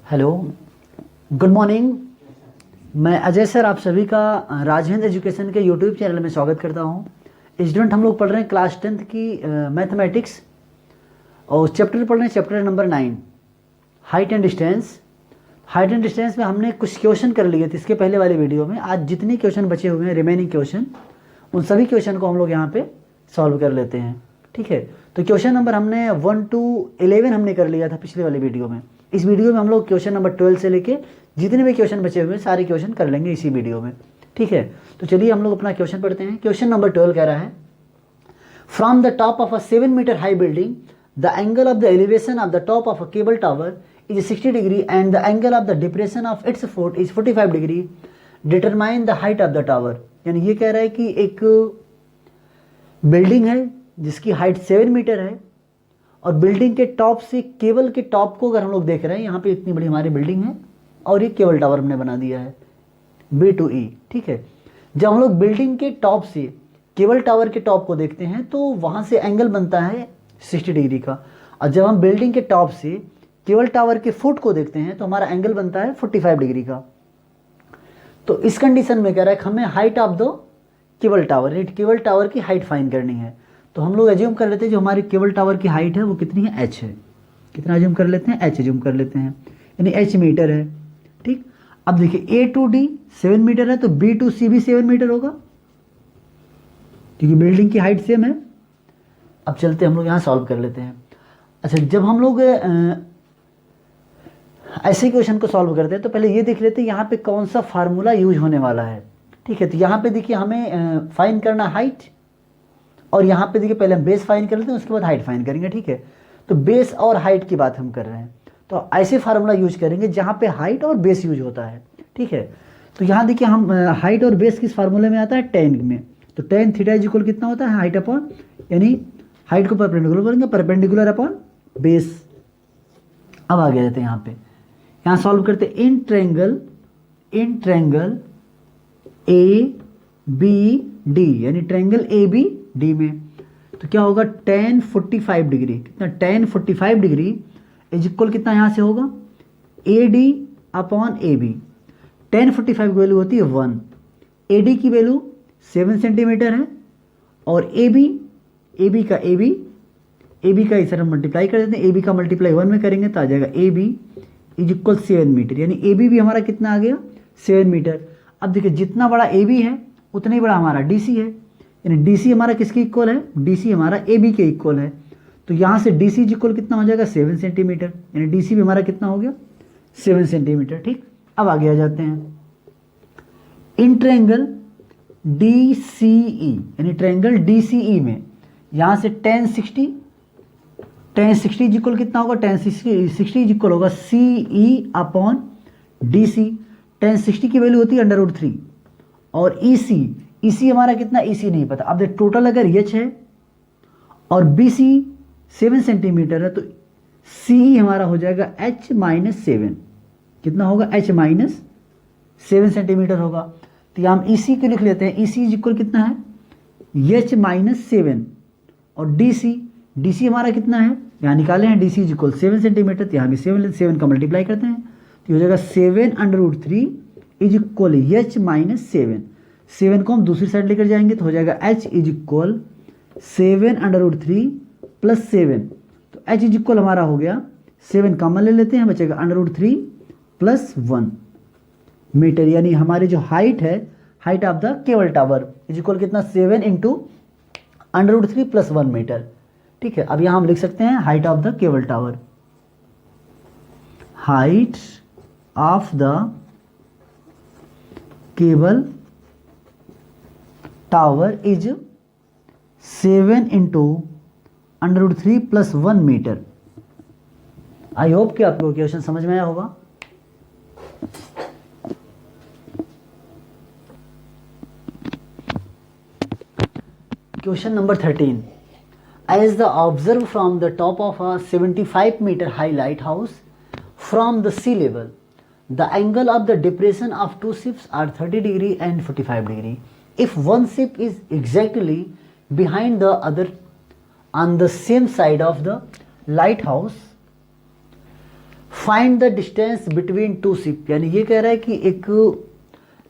Hello, good morning. मैं Ajay sir आप सभी का राजहिंद एजुकेशन के यूट्यूब चैनल में स्वागत करता हूं। स्टूडेंट हम लोग पढ़ रहे हैं क्लास 10th की मैथमेटिक्स और चैप्टर पढ़ रहे हैं chapter number 9 height and distance. Height and distance में हमने कुछ क्वेश्चन कर लिए थे इसके पहले वाले वीडियो में। आज जितने क्वेश्चन बचे हुए हैं रिमेनिंग क्वेश्चन, उन सभी क्वेश्चन को हम लोग यहाँ पे सॉल्व कर लेते हैं। ठीक है, तो क्वेश्चन नंबर हमने 1 to 11 हमने कर लिया था पिछले वाले वीडियो में। इस वीडियो में हम लोग क्वेश्चन नंबर 12 से लेके जितने भी क्वेश्चन बचे हुए हैं सारे क्वेश्चन कर लेंगे इसी वीडियो में। ठीक है, तो चलिए हम लोग अपना क्वेश्चन पढ़ते हैं। क्वेश्चन नंबर 12 कह रहा है, from the top of a 7 metre high building the angle of the elevation of the top of a cable tower is 60 degree and the angle of the depression of its foot is 45 degree, determine the height of the tower. यानी ये कह रहा है कि एक building है जिसकी height 7 metre है और बिल्डिंग के टॉप से केबल के टॉप को अगर हम लोग देख रहे हैं, यहाँ पे इतनी बड़ी हमारी बिल्डिंग है और ये केबल टावर हमने बना दिया है B to E। ठीक है, जब हम लोग बिल्डिंग के टॉप से केबल टावर के टॉप को देखते हैं तो वहाँ से एंगल बनता है 60 डिग्री का, और जब हम बिल्डिंग के टॉप से केबल टावर के फुट को देखते हैं तो हमारा एंगल बनता है 45 डिग्री का। तो इस कंडीशन में कह रहा है कि हमें height of the cable tower की हाइट फाइंड करनी है। तो हम लोग एज्यूम कर लेते हैं जो हमारी केबल टावर की हाइट है वो कितनी है, h है। कितना एज्यूम कर लेते हैं, h एज्यूम कर लेते हैं, यानी h मीटर है। ठीक, अब देखिए A to D 7 मीटर है तो B to C भी 7 मीटर होगा क्योंकि बिल्डिंग की हाइट सेम है। अब चलते हम लोग यहाँ सॉल्व कर लेते हैं। अच्छा, जब हम लोग ऐसे क्वेश्चन को सॉल्व करते हैं तो पहले ये देख लेते हैं यहाँ पे कौन सा फार्मूला यूज होने वाला है। ठीक है, तो यहाँ पे देखिए हमें फाइंड करना हाइट, और यहाँ पे देखिए पहले हम बेस फाइंड कर लेते हैं उसके बाद हाइट फाइंड करेंगे। ठीक है, तो बेस और हाइट की बात हम कर रहे हैं तो ऐसे फार्मूला यूज करेंगे जहाँ पे हाइट और बेस यूज होता है। ठीक है, तो यहाँ देखिए हम हाइट और बेस किस फार्मूले में आता है, टेन में। तो टेन थीटा इज इक्वल कितना होता है, हाइट अपॉन, यानी हाइट को परपेंडिकुलर करेंगे, परपेंडिकुलर अपॉन बेस। अब आगे रहते हैं यहाँ सॉल्व करते हैं। In triangle A B D, यानी ट्रैंगल ए बी डी में तो क्या होगा, tan 45 डिग्री। कितना, tan 45 डिग्री इज इक्वल कितना यहाँ से होगा, A D upon A B. tan 45 की वैल्यू होती है 1, ए डी की वैल्यू 7 सेंटीमीटर है, और ए बी का इस तरह मल्टीप्लाई कर देते हैं। ए बी का मल्टीप्लाई 1 में करेंगे तो आ जाएगा A B is equal 7 metre, यानी ए बी भी हमारा कितना आ गया, 7 मीटर। अब देखिए जितना बड़ा ए बी है उतना ही बड़ा हमारा डी सी है, यानी डी सी हमारा किसके इक्वल है, डी सी हमारा ए बी के इक्वल है। तो यहाँ से डी सी इक्वल कितना हो जाएगा, 7 सेंटीमीटर, यानी डी सी भी हमारा कितना हो गया, 7 सेंटीमीटर। ठीक, अब आगे आ जाते हैं। इन ट्रैंगल डी सी ई, यानी ट्रैंगल डी सी ई में यहाँ से tan 60 इक्वल कितना होगा, tan 60 इक्वल होगा C E upon D C. tan 60 की वैल्यू होती है √3, और ई सी हमारा कितना, ई सी नहीं पता। अब देख टोटल अगर एच है और बी सी 7 सेंटीमीटर है तो सी हमारा हो जाएगा h माइनस 7। कितना होगा, h माइनस 7 सेंटीमीटर होगा। तो यहाँ हम ई सी को लिख लेते हैं, ई सी इज इक्वल कितना है, h माइनस 7, और डी सी हमारा कितना है, यहाँ निकाले हैं D C is equal 7 centimetre, तो यहाँ भी 7 का मल्टीप्लाई करते हैं तो हो जाएगा 7√3 इज इक्वल h माइनस 7 को हम दूसरी साइड लेकर जाएंगे तो हो जाएगा h इज इक्वल 7√3 प्लस 7, तो h इज इक्वल हमारा हो गया 7 कॉमन ले लेते हैं, बचेगा √3 प्लस 1 मीटर, यानी हमारी जो हाइट है, height of the cable tower is equal कितना, 7 इंटू √3 प्लस 1 मीटर। ठीक है, अब यहाँ हम लिख सकते हैं height of the cable tower, height of the cable tower is 7 into √3 plus 1 metre. I hope कि आपको क्वेश्चन समझ में आया होगा। Question number 13, as the observe from the top of a 75 metre high lighthouse from the sea level the angle of the depression of two ships are 30 degree and 45 degree. If one ship is exactly behind the other on the same side of the lighthouse, find the distance between two ship, यानी ये कह रहा है कि एक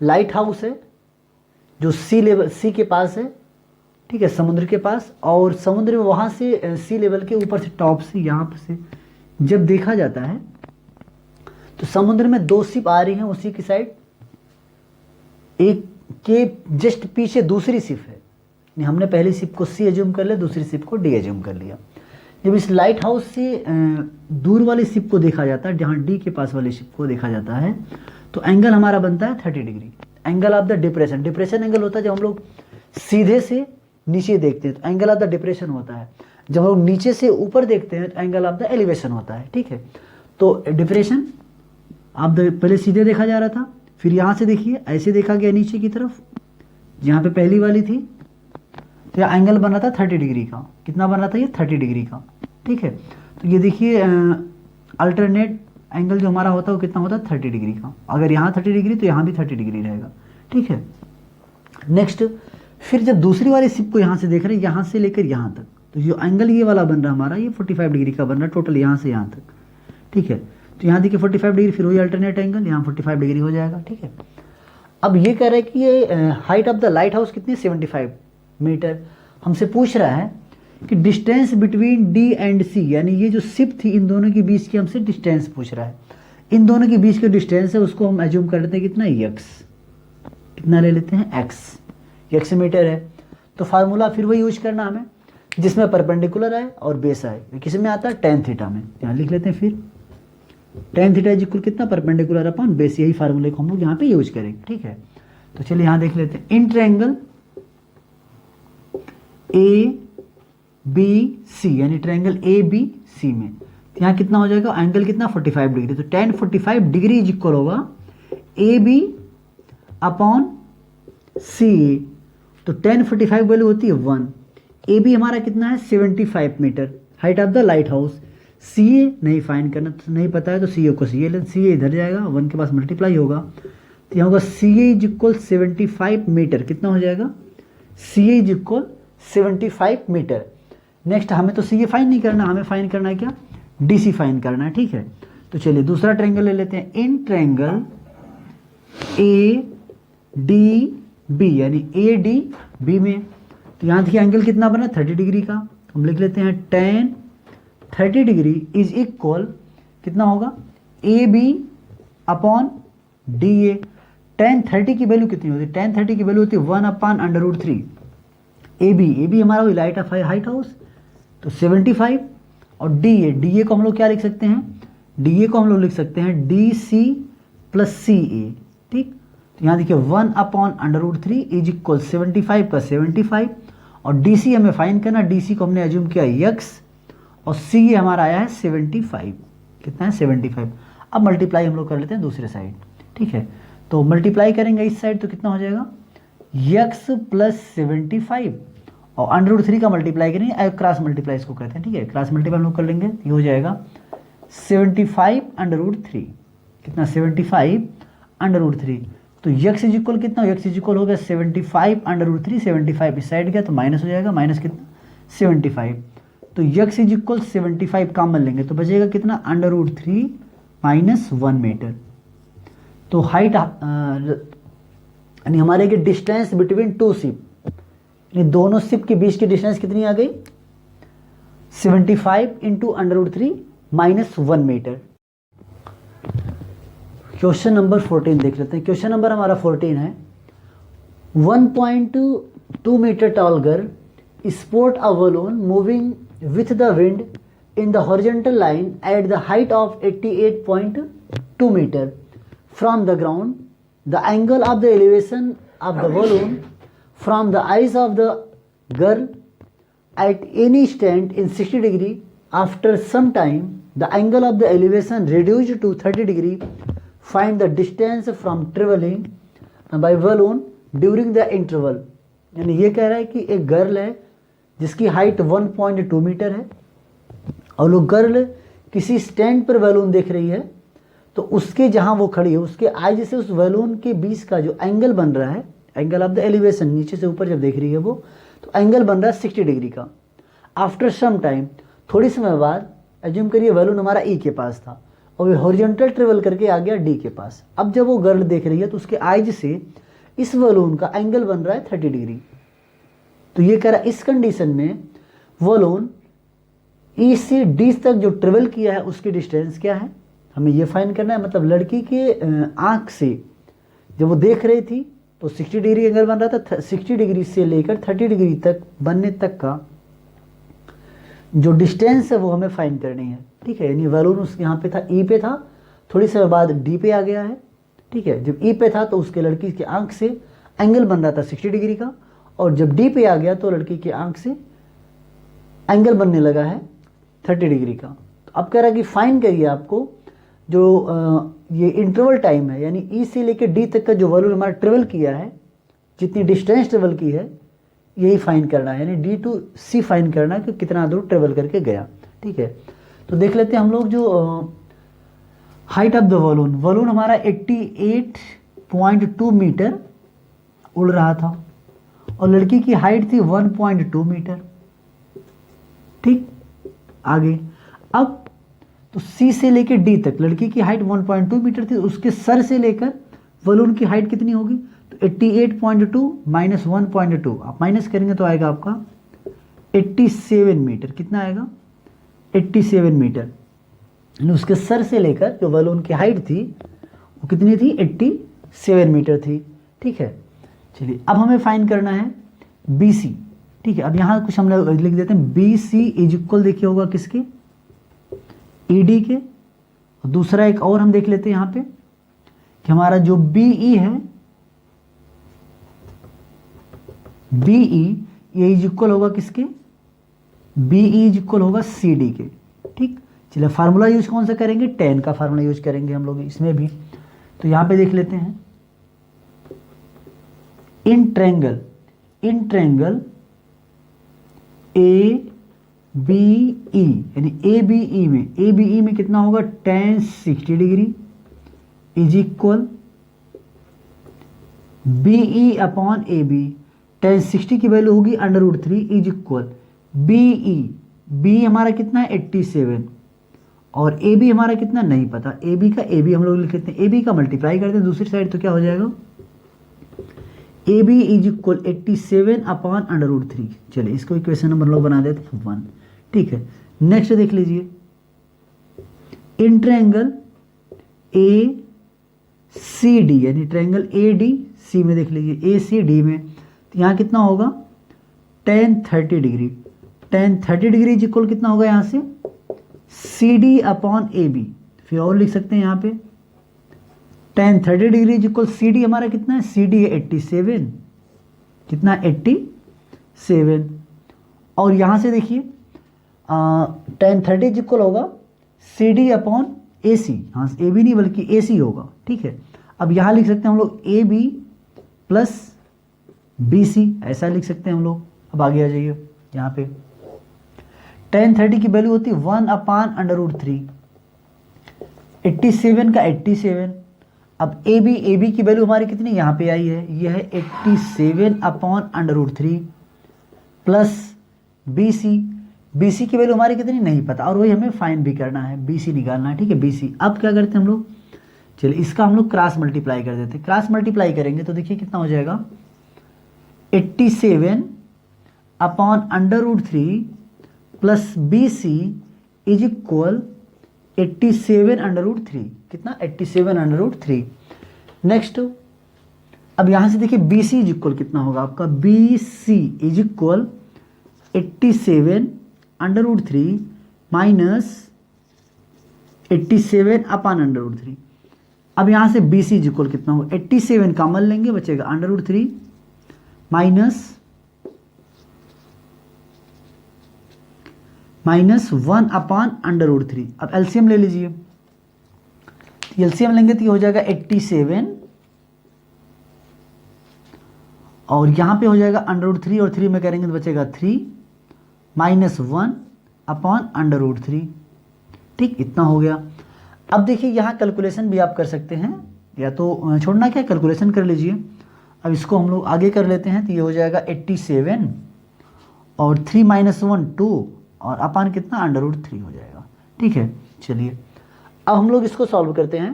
light house है जो सी के पास है, ठीक है, समुद्र के पास, और समुद्र में वहाँ से सी लेवल के ऊपर से टॉप से यहाँ पर से जब देखा जाता है तो समुद्र में दो शिप आ रही हैं उसी की साइड, एक के जस्ट पीछे दूसरी शिप है, हमने पहली शिप को सी एज्यूम कर लिया, दूसरी शिप को डी एज्यूम कर लिया। जब इस लाइट हाउस से दूर वाली शिप को देखा जाता है, जहाँ डी के पास वाली शिप को देखा जाता है, तो एंगल हमारा बनता है 30 degree. Angle of the depression, depression angle होता है जब हम लोग सीधे से नीचे देखते हैं तो एंगल ऑफ द डिप्रेशन होता है, जब हम लोग नीचे से ऊपर देखते हैं तो एंगल ऑफ द एलिवेशन होता है, ठीक है। तो डिप्रेशन आप पहले सीधे देखा जा रहा था, फिर यहाँ से देखिए ऐसे देखा गया नीचे की तरफ, जहाँ पे पहली वाली थी, तो यह एंगल बन रहा था 30 डिग्री का। कितना बन रहा था ये? 30 डिग्री का, ठीक है। तो ये देखिए अल्टरनेट एंगल जो हमारा होता है वो कितना होता है? 30 डिग्री का। अगर यहाँ 30 डिग्री तो यहाँ भी 30 डिग्री रहेगा, ठीक है। नेक्स्ट, फिर जब दूसरी वाली शिप को यहाँ से देख रहे हैं, यहाँ से लेकर यहाँ तक, तो जो एंगल ये वाला बन रहा है हमारा, ये 45 डिग्री का बन रहा है टोटल, यहाँ से यहाँ तक, ठीक है। तो यहाँ देखिए 45 डिग्री, फिर वही अल्टरनेट एंगल यहाँ 45 डिग्री हो जाएगा, ठीक है। अब ये कह रहा है कि ये height of the light house कितनी? 75 मीटर। हमसे पूछ रहा है कि डिस्टेंस बिटवीन डी एंड सी, यानी ये जो शिप थी इन दोनों के बीच की हमसे डिस्टेंस पूछ रहा है। इन दोनों के बीच का डिस्टेंस है उसको हम एज्यूम कर लेते हैं कितना? यक्स। कितना ले लेते हैं? एक्स। यक्स मीटर है, तो फार्मूला फिर वही यूज करना हमें जिसमें परपेंडिकुलर आए और बेस आए। किस में आता है? टेन थीटा में। यहाँ लिख लेते हैं फिर टेन थीटा इज इक्वल कितना? Perpendicular upon base. यही फार्मूले को हम लोग यहाँ पे यूज करेंगे, ठीक है। तो चलिए यहाँ देख लेते हैं, in triangle A B C, यानी ट्रायंगल ए बी सी में, तो यहाँ कितना हो जाएगा? एंगल कितना? 45 डिग्री। तो tan 45 डिग्री इज इक्वल होगा ए बी अपॉन सी ए। तो tan 45 वैल्यू होती है 1। ए बी हमारा कितना है? 75 metre, height of the lighthouse. C A नहीं फाइंड करना, तो नहीं पता है तो सी ए को सी ए ले, सी ए इधर जाएगा, 1 के पास मल्टीप्लाई होगा, तो यहाँ होगा सी ए इज इक्वल 75 मीटर। कितना हो जाएगा? सी ए इज इक्वल 75 मीटर। नेक्स्ट, हमें तो सी ए फाइन नहीं करना, हमें फाइन करना है क्या? डी सी फाइन करना है, ठीक है। तो चलिए दूसरा ट्रायंगल ले लेते हैं, in triangle A D B, यानी ए डी बी में, तो यहाँ देखिए एंगल कितना बना? 30 डिग्री का। हम लिख लेते हैं tan 30 डिग्री इज इक्वल कितना होगा? A B upon D A. tan 30 की वैल्यू कितनी होती है? tan 30 की वैल्यू होती है 1 अपॉन √3। ए बी हमारा वही लाइट ऑफ हाइट हाउस, तो 75, और डी ए को हम लोग क्या लिख सकते हैं? डी ए को हम लोग लिख सकते हैं डी सी प्लस सी ए, ठीक। तो यहाँ देखिए 1 अपॉन √3 इज इक्वल 75 का 75, और डी सी हमें फाइन करना, डी सी को हमने एज्यूम किया यक्स, और सी ए हमारा आया है 75। कितना है? 75। अब मल्टीप्लाई हम लोग कर लेते हैं दूसरे साइड, ठीक है। तो मल्टीप्लाई करेंगे इस साइड तो कितना हो जाएगा? यक्स प्लस 75, और √3 का मल्टीप्लाई करेंगे, क्रॉस मल्टीप्लाई इसको कहते हैं, ठीक है। क्रॉस मल्टीप्लाई हम लोग कर लेंगे, ये हो जाएगा 75 √3। कितना? 75 √3। तो यक्स इज इक्वल कितना? यक्स इज इक्वल हो गया 75 √3। 75 इस साइड गया तो माइनस हो जाएगा, माइनस कितना? 75। तो यक्स इज इक्वल 75 कॉमन लेंगे तो बचेगा कितना? √3 माइनस 1 मीटर। तो हाइट यानी हमारे की डिस्टेंस बिटवीन टू शिप, यानी दोनों शिप के बीच की डिस्टेंस कितनी आ गई? 75 into √3 minus 1 metre. Question number 14 देख लेते हैं। क्वेश्चन नंबर हमारा 14 है, 1.2 metre tall girl spots a balloon moving with the wind in the horizontal line at the height of 88.2 meter from the ground. The angle of the elevation of the balloon from the eyes of the girl at any instant in 60 degree. After some time, the angle of the elevation reduced to 30 degree. Find the distance from traveling by balloon during the interval. यानी ये कह रहा है कि एक girl है जिसकी height 1.2 metre है और वो गर्ल किसी स्टैंड पर बैलून देख रही है, तो उसके जहाँ वो खड़ी है उसके आइज से उस बैलून के बीच का जो एंगल बन रहा है, एंगल ऑफ द एलिवेशन, नीचे से ऊपर जब देख रही है वो, तो एंगल बन रहा है 60 डिग्री का। आफ्टर सम टाइम, थोड़ी समय बाद, एज्यूम करिए बैलून हमारा ई के पास था और हॉरिजॉन्टल ट्रेवल करके आ गया डी के पास। अब जब वो गर्ल देख रही है तो उसके आइज से इस बलून का एंगल बन रहा है 30 डिग्री। तो ये कह रहा है इस कंडीशन में बलून ई से डी तक जो ट्रेवल किया है उसकी डिस्टेंस क्या है, हमें ये फाइंड करना है। मतलब लड़की के आंख से जब वो देख रही थी तो 60 डिग्री एंगल बन रहा था, 60 डिग्री से लेकर 30 डिग्री तक बनने तक का जो डिस्टेंस है वो हमें फाइंड करनी है। ठीक है, यानी बलून उसके यहाँ पे था, ई पे था, थोड़ी समय बाद डी पे आ गया है। ठीक है, जब ई पे था तो उसके लड़की की आंख से एंगल बन रहा था 60 डिग्री का, और जब डी पे आ गया तो लड़की की आंख से एंगल बनने लगा है 30 डिग्री का। तो अब कह रहा है कि फाइंड करिए आपको जो ये इंटरवल टाइम है, यानी ई से लेकर डी तक का जो बलून हमारा ट्रेवल किया है, जितनी डिस्टेंस ट्रेवल की है यही फाइंड करना है, यानी डी टू सी फाइंड करना है कि कितना दूर ट्रेवल करके गया। ठीक है, तो देख लेते हैं हम लोग जो height of the balloon, balloon हमारा 88.2 मीटर उड़ रहा था और लड़की की हाइट थी 1.2 मीटर। ठीक, आगे अब तो सी से लेकर डी तक लड़की की हाइट 1.2 मीटर थी, उसके सर से लेकर बलून की हाइट कितनी होगी, तो 88.2 माइनस 1.2 आप माइनस करेंगे तो आएगा आपका 87 मीटर। कितना आएगा, 87 मीटर। यानी उसके सर से लेकर जो बलून की हाइट थी वो कितनी थी, 87 मीटर थी। ठीक है, चलिए अब हमें फाइंड करना है बी सी। ठीक है, अब यहाँ कुछ हम लोग लिख देते हैं, बी सी इज इक्वल देखिए होगा किसके, ई डी के। और दूसरा एक और हम देख लेते हैं यहाँ पे कि हमारा जो बी ई है, बी ई ये इज इक्वल होगा किसके, बी ई इज इक्वल होगा सी डी के। ठीक, चलिए फार्मूला यूज कौन सा करेंगे, tan का फार्मूला यूज करेंगे हम लोग इसमें भी। तो यहाँ पे देख लेते हैं, in triangle A B E, यानी ए बी ई में कितना होगा, tan 60 degree is equal B E upon A B. tan 60 की वैल्यू होगी √3 is equal B E, B हमारा कितना है 87 और ए बी हमारा कितना नहीं पता, ए बी का ए बी हम लोग लिख लेते हैं, ए बी का मल्टीप्लाई करते हैं दूसरी साइड तो क्या हो जाएगा, A B is equal 87 upon √3। चलिए इसको इक्वेशन नंबर लोग बना देते हैं 1। ठीक है, नेक्स्ट देख लीजिए, in triangle A C D, यानी ट्रायंगल ए डी सी में देख लीजिए, ए सी डी में तो यहाँ कितना होगा tan 30 degree, tan 30 degree is equal कितना होगा यहाँ से C D upon A B. फिर और लिख सकते हैं यहाँ पे tan 30 degree is equal C D हमारा कितना है, सी डी है 87, कितना 87। और यहाँ से देखिए tan 30 इज इक्वल होगा सी डी अपॉन ए सी, हाँ ए बी नहीं बल्कि ए सी होगा। ठीक है, अब यहाँ लिख सकते हैं हम लोग A B plus B C, ऐसा लिख सकते हैं हम लोग। अब आगे आ जाइए, यहाँ पे tan 30 की वैल्यू होती है 1/√3, 87 का 87। अब ए बी की वैल्यू हमारी कितनी यहाँ पे आई है, यह है 87/√3 प्लस बी सी की वैल्यू हमारी कितनी नहीं पता, और वही हमें फाइंड भी करना है, बी सी निकालना है। ठीक है, बी सी। अब क्या करते हैं हम लोग, चलिए इसका हम लोग क्रॉस मल्टीप्लाई कर देते हैं। क्रॉस मल्टीप्लाई करेंगे तो देखिए कितना हो जाएगा, 87/√3 plus B C is equal 87/√3, कितना 87/√3। नेक्स्ट अब यहाँ से देखिए बी सी इज इक्वल कितना होगा आपका, B C is equal 87/√3 minus 87/√3। अब यहाँ से बी सी इज इक्वल कितना होगा, 87 कॉमन लेंगे बचेगा √3 माइनस 1/√3। अब एलसीएम ले लीजिए, एलसीएम लेंगे तो ये हो जाएगा 87 और यहाँ पे हो जाएगा √3 और 3 में करेंगे तो बचेगा 3 माइनस 1/√3। ठीक, इतना हो गया। अब देखिए यहाँ कैलकुलेशन भी आप कर सकते हैं, या तो छोड़ना क्या कैलकुलेशन कर लीजिए। अब इसको हम लोग आगे कर लेते हैं तो ये हो जाएगा 87 और 3 माइनस 1 2 और अपान कितना √3 हो जाएगा। ठीक है, चलिए अब हम लोग इसको सॉल्व करते हैं।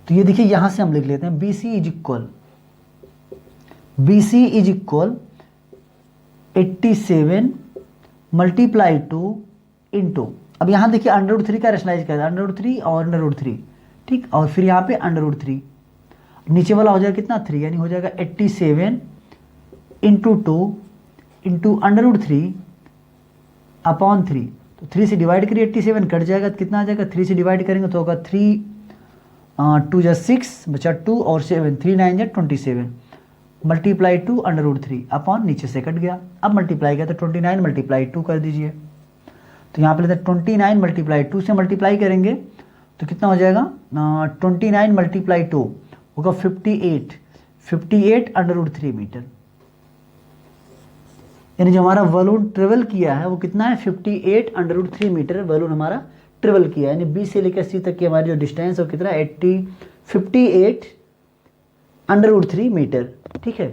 तो ये देखिए यहां से हम लिख लेते हैं BC is equal 87 multiply 2 into, अब यहां देखिए √3 का रेशनलाइज कर √3 और √3, ठीक, और फिर यहाँ पे √3, नीचे वाला हो जाएगा कितना 3, यानी हो जाएगा 87 इंटू 2 इंटू √3 अपॉन 3। तो 3 से डिवाइड करिए, 87 कट जाएगा तो कितना आ जाएगा, 3 से डिवाइड करेंगे तो होगा 3 2 जा 6 बचा 2 और 7 3 9 जा 27 मल्टीप्लाई 2 √3 अपॉन नीचे से कट गया। अब मल्टीप्लाई किया तो 29 मल्टीप्लाई 2 कर दीजिए। तो यहाँ पे लेते हैं 29 मल्टीप्लाई 2 से मल्टीप्लाई करेंगे तो कितना हो जाएगा 29 मल्टीप्लाई 2 होगा 58 √3 मीटर। यानी जो हमारा बलून ट्रेवल किया है वो कितना है 58 √3 मीटर बलून हमारा ट्रेवल किया है। यानी B से लेकर C तक की हमारी जो डिस्टेंस है वो कितना 58 √3 मीटर, ठीक है।